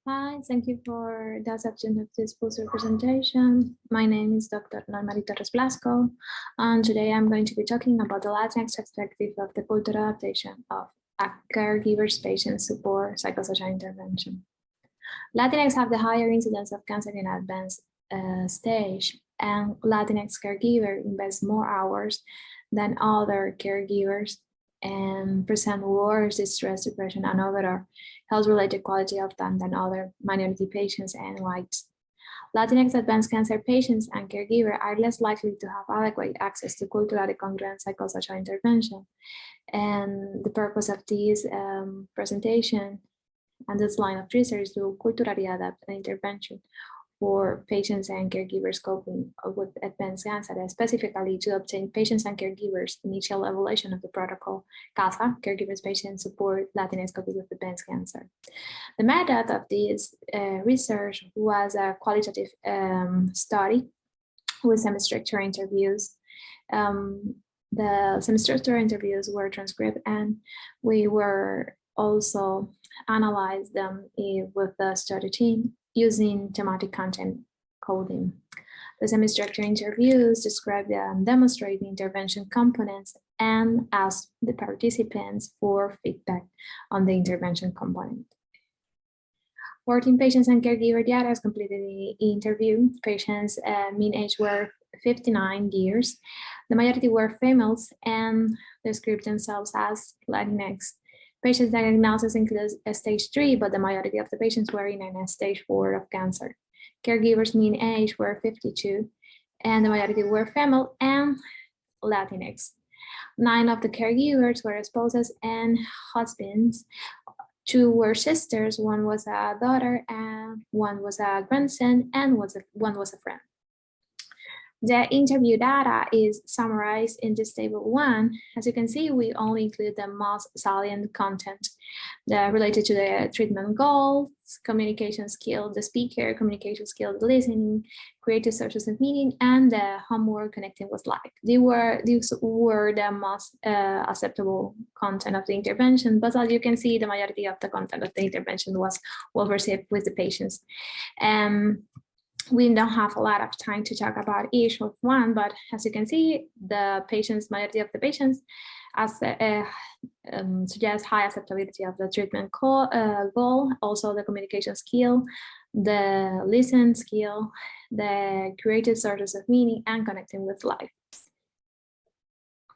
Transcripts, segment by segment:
Hi, thank you for the acceptance of this poster presentation. My name is Dr. Normarie Torres Blasco, and today I'm going to be talking about the Latinx perspective of the cultural adaptation of a caregivers-patient support psychosocial intervention. Latinx have the higher incidence of cancer in advanced stage, and Latinx caregiver invest more hours than other caregivers and present worse distress, depression, and overall health-related quality of time than other minority patients and whites. Latinx advanced cancer patients and caregivers are less likely to have adequate access to culturally congruent psychosocial intervention. And the purpose of this presentation and this line of research is to culturally adapt an intervention for patients and caregivers coping with advanced cancer, specifically to obtain patients and caregivers initial evaluation of the protocol CASA, Caregivers-Patients Support, Latinx coping with advanced cancer. The method of this research was a qualitative study with semi-structured interviews. The semi-structured interviews were transcribed, and we were also analyzed them with the study team using thematic content coding. The semi-structured interviews describe and demonstrate the intervention components and ask the participants for feedback on the intervention component. 14 patients and caregiver data has completed the interview. Patients' mean age were 59 years. The majority were females and described themselves as Latinx. Patient diagnosis includes a stage 3, but the majority of the patients were in a stage 4 of cancer. Caregivers' mean age were 52, and the majority were female and Latinx. 9 of the caregivers were spouses and husbands. 2 were sisters, 1 was a daughter, and 1 was a grandson, and 1 was a friend. The interview data is summarized in this table 1. As you can see, we only include the most salient content related to the treatment goals, communication skill, the speaker, communication skill, the listening, creative sources of meaning, and the homework connecting with life. These were the most acceptable content of the intervention, but as you can see, the majority of the content of the intervention was well received with the patients. We don't have a lot of time to talk about each of one, but as you can see, the majority of the patients suggest high acceptability of the treatment goal, also the communication skill, the listen skill, the creative sources of meaning, and connecting with life.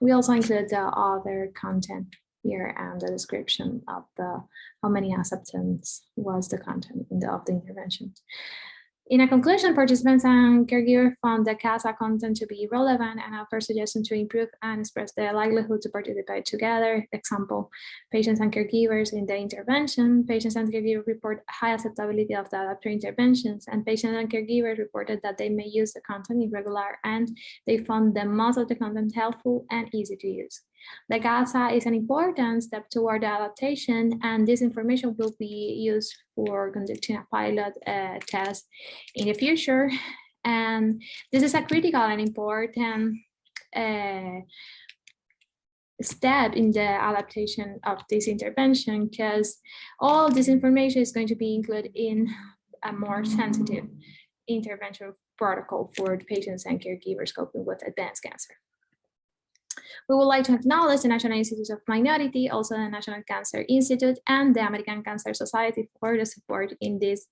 We also include the other content here and the description of how many acceptance was the content of the intervention. In a conclusion, participants and caregivers found the CASA content to be relevant and offer suggestions to improve and express the likelihood to participate together. Example, patients and caregivers in the intervention. Patients and caregivers report high acceptability of the adaptive interventions, and patients and caregivers reported that they may use the content irregular, and they found the most of the content helpful and easy to use. The CASA is an important step toward the adaptation, and this information will be used for conducting a pilot test in the future. And this is a critical and important step in the adaptation of this intervention, because all this information is going to be included in a more sensitive intervention protocol for the patients and caregivers coping with advanced cancer. We would like to acknowledge the National Institute of Minority, also the National Cancer Institute, and the American Cancer Society for the support in this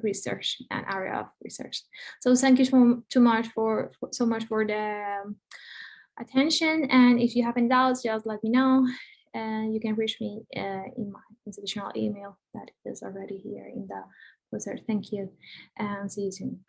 research and area of research. So thank you so much for the attention. And if you have any doubts, just let me know. And you can reach me in my institutional email that is already here in the research. Thank you, and see you soon.